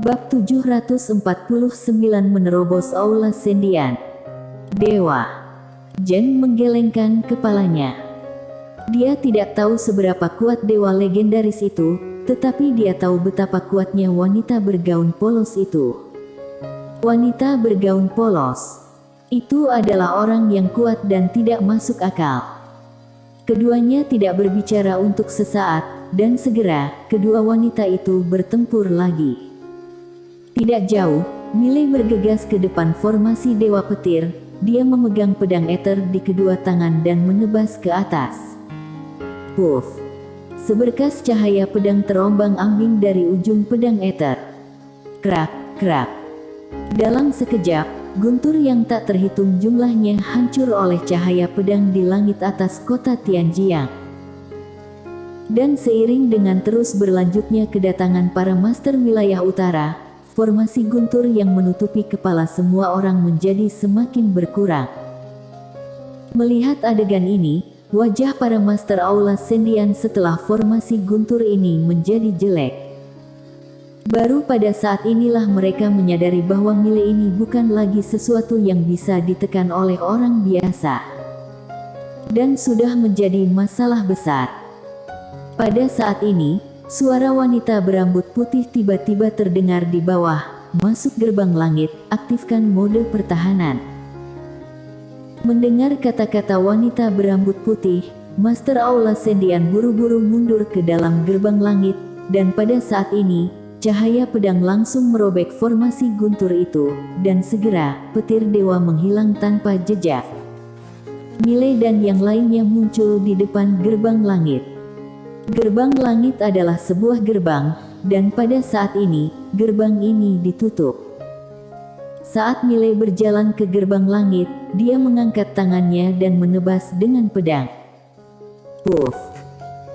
Bab 749 menerobos aula Sendian. Dewa. Jen menggelengkan kepalanya. Dia tidak tahu seberapa kuat dewa legendaris itu, tetapi dia tahu betapa kuatnya wanita bergaun polos itu. Wanita bergaun polos itu adalah orang yang kuat dan tidak masuk akal. Keduanya tidak berbicara untuk sesaat, dan segera kedua wanita itu bertempur lagi. Tidak jauh, Miley bergegas ke depan formasi Dewa Petir. Dia memegang pedang ether di kedua tangan dan menebas ke atas. Puff! Seberkas cahaya pedang terombang-ambing dari ujung pedang ether. Krak, krak. Dalam sekejap, guntur yang tak terhitung jumlahnya hancur oleh cahaya pedang di langit atas kota Tianjiang. Dan seiring dengan terus berlanjutnya kedatangan para master wilayah utara, formasi guntur yang menutupi kepala semua orang menjadi semakin berkurang. Melihat adegan ini, wajah para master aula Sendian setelah formasi guntur ini menjadi jelek. Baru pada saat inilah mereka menyadari bahwa Miley ini bukan lagi sesuatu yang bisa ditekan oleh orang biasa. Dan sudah menjadi masalah besar. Pada saat ini, suara wanita berambut putih tiba-tiba terdengar di bawah. Masuk gerbang langit, aktifkan mode pertahanan. Mendengar kata-kata wanita berambut putih, Master Aula Sendian buru-buru mundur ke dalam gerbang langit, dan pada saat ini, cahaya pedang langsung merobek formasi guntur itu, dan segera, petir dewa menghilang tanpa jejak. Miley dan yang lainnya muncul di depan gerbang langit. Gerbang langit adalah sebuah gerbang, dan pada saat ini, gerbang ini ditutup. Saat Miley berjalan ke gerbang langit, dia mengangkat tangannya dan menebas dengan pedang. Puff!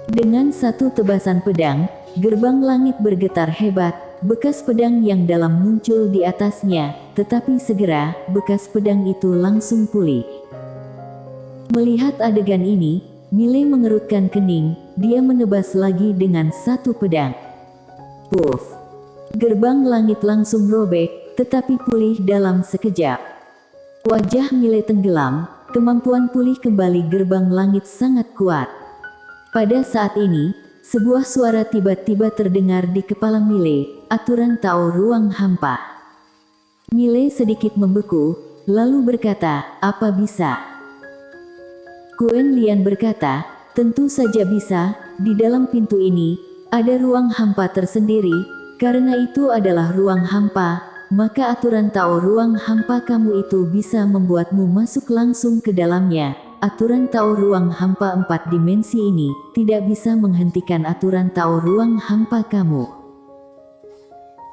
Dengan satu tebasan pedang, gerbang langit bergetar hebat, bekas pedang yang dalam muncul di atasnya, tetapi segera, bekas pedang itu langsung pulih. Melihat adegan ini, Miley mengerutkan kening, dia menebas lagi dengan satu pedang. Puff! Gerbang langit langsung robek, tetapi pulih dalam sekejap. Wajah Miley tenggelam, kemampuan pulih kembali gerbang langit sangat kuat. Pada saat ini, sebuah suara tiba-tiba terdengar di kepala Miley, aturan Tao ruang hampa. Miley sedikit membeku, lalu berkata, apa bisa? Quen Lian berkata, tentu saja bisa, di dalam pintu ini, ada ruang hampa tersendiri, karena itu adalah ruang hampa, maka aturan Tao ruang hampa kamu itu bisa membuatmu masuk langsung ke dalamnya. Aturan Tao ruang hampa 4 dimensi ini, tidak bisa menghentikan aturan Tao ruang hampa kamu.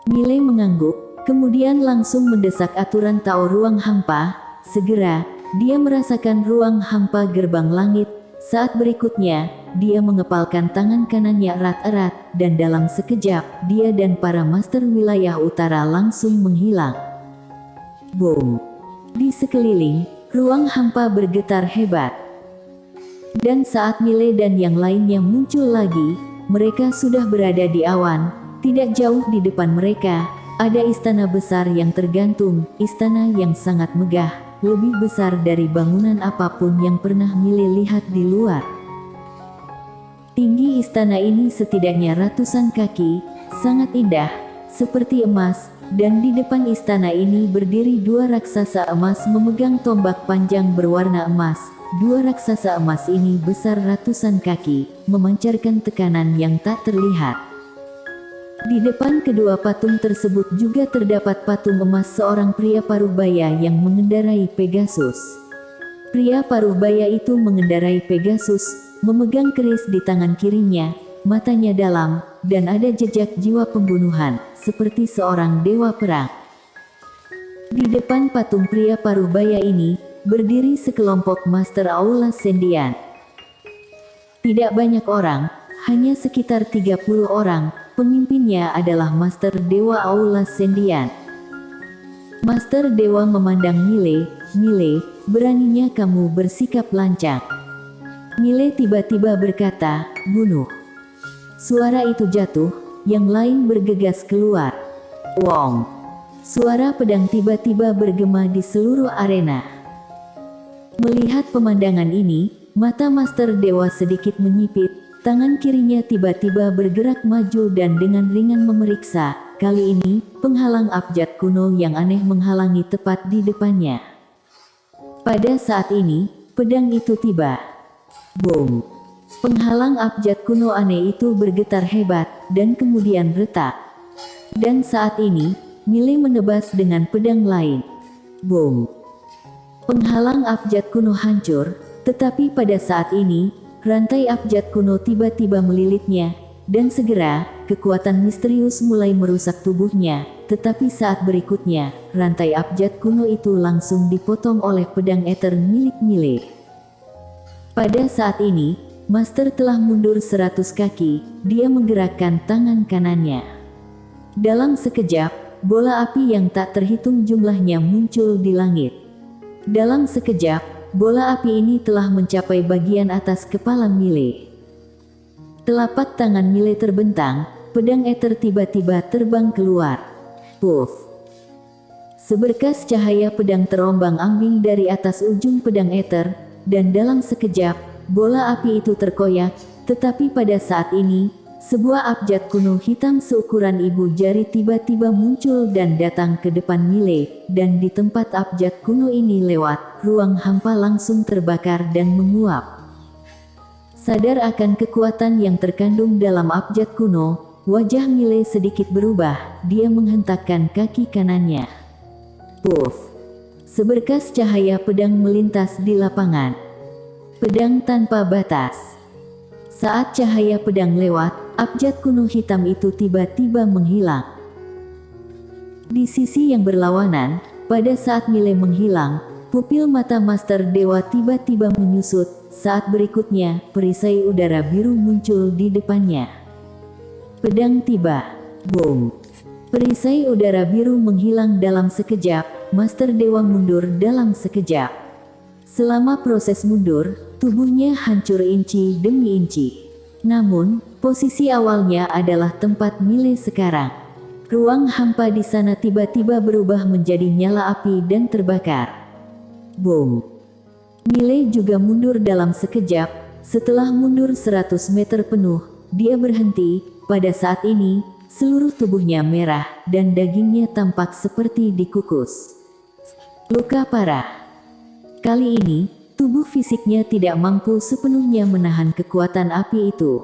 Miley mengangguk, kemudian langsung mendesak aturan Tao ruang hampa, segera, dia merasakan ruang hampa gerbang langit. Saat berikutnya, dia mengepalkan tangan kanannya erat-erat, dan dalam sekejap, dia dan para master wilayah utara langsung menghilang. Boom! Di sekeliling, ruang hampa bergetar hebat. Dan saat Miley dan yang lainnya muncul lagi, mereka sudah berada di awan. Tidak jauh di depan mereka, ada istana besar yang tergantung, istana yang sangat megah. Lebih besar dari bangunan apapun yang pernah Miley lihat di luar. Tinggi istana ini setidaknya ratusan kaki, sangat indah, seperti emas, dan di depan istana ini berdiri 2 raksasa emas memegang tombak panjang berwarna emas. 2 raksasa emas ini besar ratusan kaki, memancarkan tekanan yang tak terlihat. Di depan kedua patung tersebut juga terdapat patung emas seorang pria paruhbaya yang mengendarai Pegasus. Pria paruhbaya itu mengendarai Pegasus, memegang keris di tangan kirinya, matanya dalam, dan ada jejak jiwa pembunuhan, seperti seorang dewa perang. Di depan patung pria paruhbaya ini, berdiri sekelompok master aula Sendian. Tidak banyak orang, hanya sekitar 30 orang. Pemimpinnya adalah Master Dewa Aula Sendian. Master Dewa memandang Miley, Miley, beraninya kamu bersikap lancang. Miley tiba-tiba berkata, bunuh. Suara itu jatuh, yang lain bergegas keluar. Wong. Suara pedang tiba-tiba bergema di seluruh arena. Melihat pemandangan ini, mata Master Dewa sedikit menyipit, tangan kirinya tiba-tiba bergerak maju dan dengan ringan memeriksa. Kali ini, penghalang abjad kuno yang aneh menghalangi tepat di depannya. Pada saat ini, pedang itu tiba. Boom! Penghalang abjad kuno aneh itu bergetar hebat, dan kemudian retak. Dan saat ini, Mile menebas dengan pedang lain. Boom! Penghalang abjad kuno hancur, tetapi pada saat ini, rantai abjad kuno tiba-tiba melilitnya, dan segera, kekuatan misterius mulai merusak tubuhnya, tetapi saat berikutnya, rantai abjad kuno itu langsung dipotong oleh pedang ether milik Mile. Pada saat ini, Master telah mundur 100 kaki, dia menggerakkan tangan kanannya. Dalam sekejap, bola api yang tak terhitung jumlahnya muncul di langit. Dalam sekejap, bola api ini telah mencapai bagian atas kepala Mile. Telapak tangan Mile terbentang, pedang ether tiba-tiba terbang keluar. Puff! Seberkas cahaya pedang terombang-ambing dari atas ujung pedang ether, dan dalam sekejap, bola api itu terkoyak, tetapi pada saat ini, sebuah abjad kuno hitam seukuran ibu jari tiba-tiba muncul dan datang ke depan Mile, dan di tempat abjad kuno ini lewat, ruang hampa langsung terbakar dan menguap. Sadar akan kekuatan yang terkandung dalam abjad kuno, wajah Mile sedikit berubah, dia menghentakkan kaki kanannya. Puff! Seberkas cahaya pedang melintas di lapangan. Pedang tanpa batas. Saat cahaya pedang lewat, abjad kuno hitam itu tiba-tiba menghilang. Di sisi yang berlawanan, pada saat Mile menghilang, pupil mata Master Dewa tiba-tiba menyusut. Saat berikutnya, perisai udara biru muncul di depannya. Pedang tiba. Boom! Perisai udara biru menghilang dalam sekejap, Master Dewa mundur dalam sekejap. Selama proses mundur, tubuhnya hancur inci demi inci. Namun, posisi awalnya adalah tempat Mile sekarang. Ruang hampa di sana tiba-tiba berubah menjadi nyala api dan terbakar. Boom! Mile juga mundur dalam sekejap. Setelah mundur 100 meter penuh, dia berhenti. Pada saat ini, seluruh tubuhnya merah, dan dagingnya tampak seperti dikukus. Luka parah. Kali ini, tubuh fisiknya tidak mampu sepenuhnya menahan kekuatan api itu.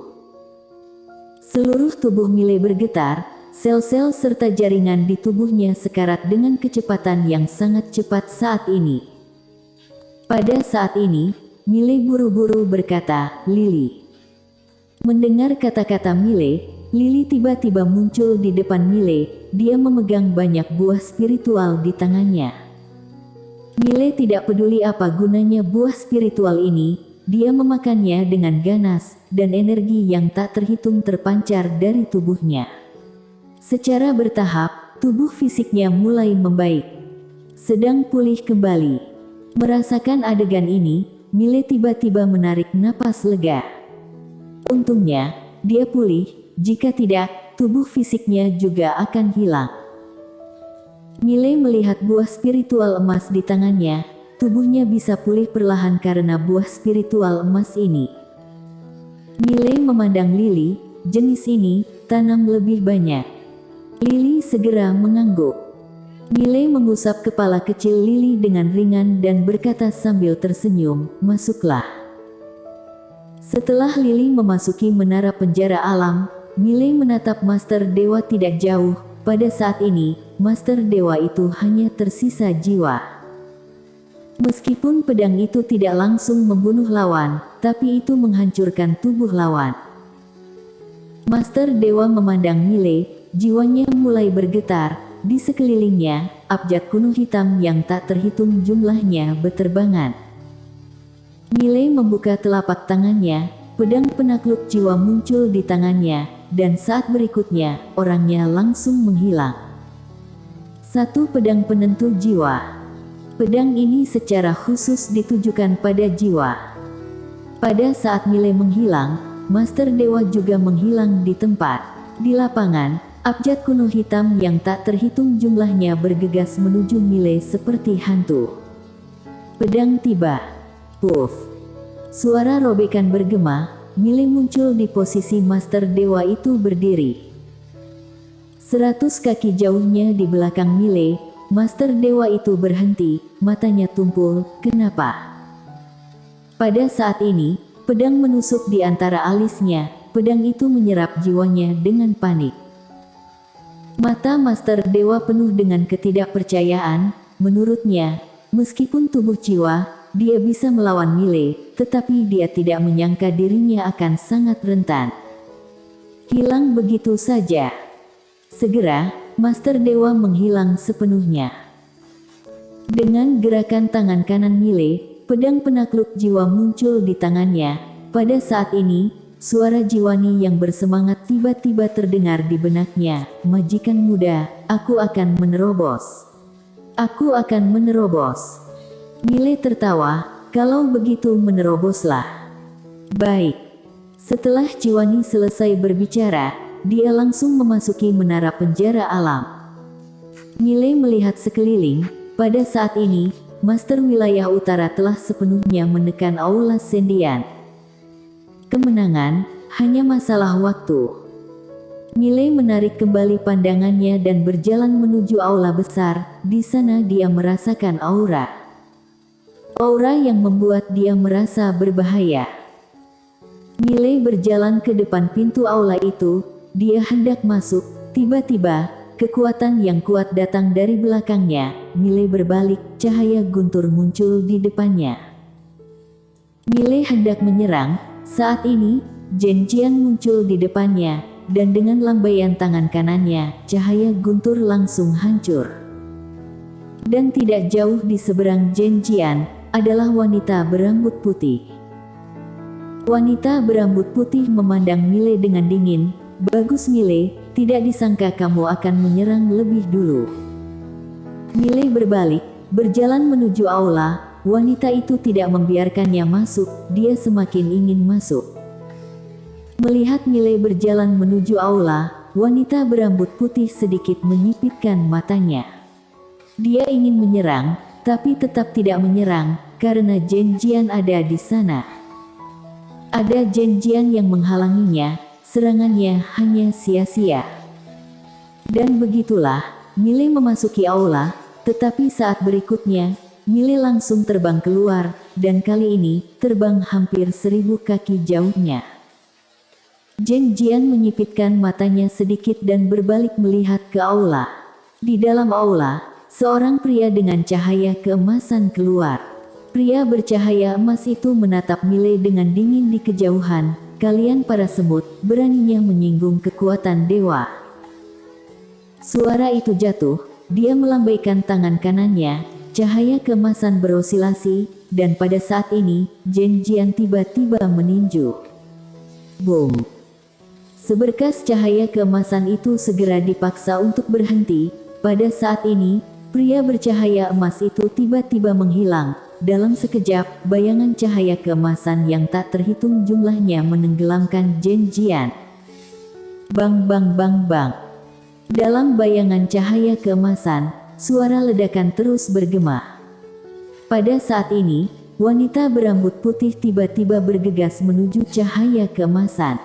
Seluruh tubuh Mile bergetar, sel-sel serta jaringan di tubuhnya sekarat dengan kecepatan yang sangat cepat saat ini. Pada saat ini, Mile buru-buru berkata, "Lily." Mendengar kata-kata Mile, Lily tiba-tiba muncul di depan Mile, dia memegang banyak buah spiritual di tangannya. Mile tidak peduli apa gunanya buah spiritual ini, dia memakannya dengan ganas, dan energi yang tak terhitung terpancar dari tubuhnya. Secara bertahap, tubuh fisiknya mulai membaik. Sedang pulih kembali. Merasakan adegan ini, Mile tiba-tiba menarik napas lega. Untungnya, dia pulih, jika tidak, tubuh fisiknya juga akan hilang. Mile melihat buah spiritual emas di tangannya, tubuhnya bisa pulih perlahan karena buah spiritual emas ini. Mile memandang Lily, jenis ini, tanam lebih banyak. Lily segera mengangguk. Mile mengusap kepala kecil Lily dengan ringan dan berkata sambil tersenyum, "Masuklah." Setelah Lily memasuki menara penjara alam, Mile menatap Master Dewa tidak jauh. Pada saat ini, Master Dewa itu hanya tersisa jiwa. Meskipun pedang itu tidak langsung membunuh lawan, tapi itu menghancurkan tubuh lawan. Master Dewa memandang Mile, jiwanya mulai bergetar. Di sekelilingnya, abjad kuno hitam yang tak terhitung jumlahnya berterbangan. Mile membuka telapak tangannya, pedang penakluk jiwa muncul di tangannya, dan saat berikutnya, orangnya langsung menghilang. Satu pedang penentu jiwa. Pedang ini secara khusus ditujukan pada jiwa. Pada saat Mile menghilang, Master Dewa juga menghilang di tempat. Di lapangan, Abjad kuno hitam yang tak terhitung jumlahnya bergegas menuju Mile seperti hantu. Pedang tiba. Puff. Suara robekan bergema, Mile muncul di posisi Master Dewa itu berdiri. 100 kaki jauhnya di belakang Mile, Master Dewa itu berhenti, matanya tumpul. Kenapa? Pada saat ini, pedang menusuk di antara alisnya, pedang itu menyerap jiwanya dengan panik. Mata Master Dewa penuh dengan ketidakpercayaan, menurutnya, meskipun tubuh jiwa, dia bisa melawan Mile, tetapi dia tidak menyangka dirinya akan sangat rentan. Hilang begitu saja. Segera, Master Dewa menghilang sepenuhnya. Dengan gerakan tangan kanan Mile, pedang penakluk jiwa muncul di tangannya. Pada saat ini, suara Jiwani yang bersemangat tiba-tiba terdengar di benaknya. Majikan muda, aku akan menerobos. Aku akan menerobos. Mile tertawa, kalau begitu meneroboslah. Baik. Setelah Jiwani selesai berbicara, dia langsung memasuki menara penjara alam. Mile melihat sekeliling. Pada saat ini, Master Wilayah Utara telah sepenuhnya menekan Aula Sendian. Kemenangan hanya masalah waktu. Mile menarik kembali pandangannya dan berjalan menuju aula besar. Di sana dia merasakan aura. Aura yang membuat dia merasa berbahaya. Mile berjalan ke depan pintu aula itu. Dia hendak masuk, tiba-tiba, kekuatan yang kuat datang dari belakangnya. Mile berbalik, cahaya guntur muncul di depannya. Mile hendak menyerang, saat ini, Zhen Jian muncul di depannya, dan dengan lambaian tangan kanannya, cahaya guntur langsung hancur. Dan tidak jauh di seberang Zhen Jian, adalah wanita berambut putih. Wanita berambut putih memandang Mile dengan dingin. Bagus Mile, tidak disangka kamu akan menyerang lebih dulu. Mile berbalik, berjalan menuju aula. Wanita itu tidak membiarkannya masuk, dia semakin ingin masuk. Melihat Mile berjalan menuju aula, wanita berambut putih sedikit menyipitkan matanya. Dia ingin menyerang, tapi tetap tidak menyerang, karena Zhen Jian ada di sana. Ada Zhen Jian yang menghalanginya. Serangannya hanya sia-sia. Dan begitulah, Mile memasuki aula, tetapi saat berikutnya, Mile langsung terbang keluar, dan kali ini, terbang hampir 1000 kaki jauhnya. Zhen Jian menyipitkan matanya sedikit dan berbalik melihat ke aula. Di dalam aula, seorang pria dengan cahaya keemasan keluar. Pria bercahaya emas itu menatap Mile dengan dingin di kejauhan. Kalian para semut, beraninya menyinggung kekuatan dewa. Suara itu jatuh, dia melambaikan tangan kanannya, cahaya keemasan berosilasi, dan pada saat ini, Zhen Jian tiba-tiba meninju. Boom! Seberkas cahaya keemasan itu segera dipaksa untuk berhenti. Pada saat ini, pria bercahaya emas itu tiba-tiba menghilang. Dalam sekejap, bayangan cahaya keemasan yang tak terhitung jumlahnya menenggelamkan Zhen Jian. Bang bang bang bang. Dalam bayangan cahaya keemasan, suara ledakan terus bergema. Pada saat ini, wanita berambut putih tiba-tiba bergegas menuju cahaya keemasan.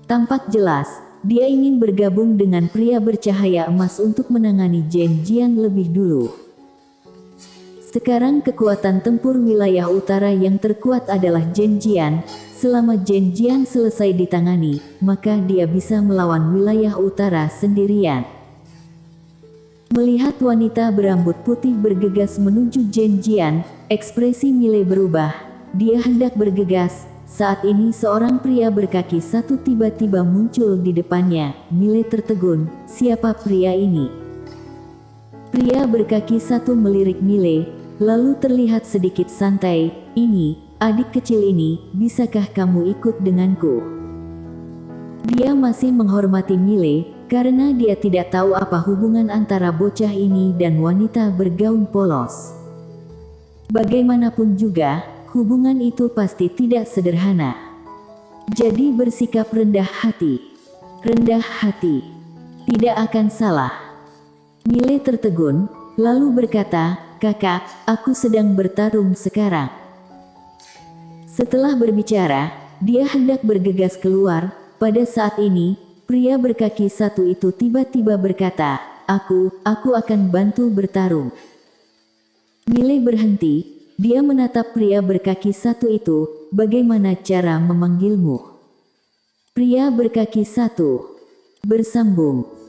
Tampak jelas, dia ingin bergabung dengan pria bercahaya emas untuk menangani Zhen Jian lebih dulu. Sekarang kekuatan tempur wilayah utara yang terkuat adalah Zhen Jian. Selama Zhen Jian selesai ditangani, maka dia bisa melawan wilayah utara sendirian. Melihat wanita berambut putih bergegas menuju Zhen Jian, ekspresi Mile berubah. Dia hendak bergegas. Saat ini seorang pria berkaki satu tiba-tiba muncul di depannya. Mile tertegun, siapa pria ini? Pria berkaki satu melirik Mile. Lalu terlihat sedikit santai, ini, adik kecil ini, bisakah kamu ikut denganku? Dia masih menghormati Mile, karena dia tidak tahu apa hubungan antara bocah ini dan wanita bergaun polos. Bagaimanapun juga, hubungan itu pasti tidak sederhana. Jadi bersikap rendah hati. Rendah hati. Tidak akan salah. Mile tertegun, lalu berkata, "Kakak, aku sedang bertarung sekarang." Setelah berbicara, dia hendak bergegas keluar. Pada saat ini, pria berkaki satu itu tiba-tiba berkata, Aku akan bantu bertarung." Mile berhenti, dia menatap pria berkaki satu itu, "Bagaimana cara memanggilmu?" Pria berkaki satu bersambung,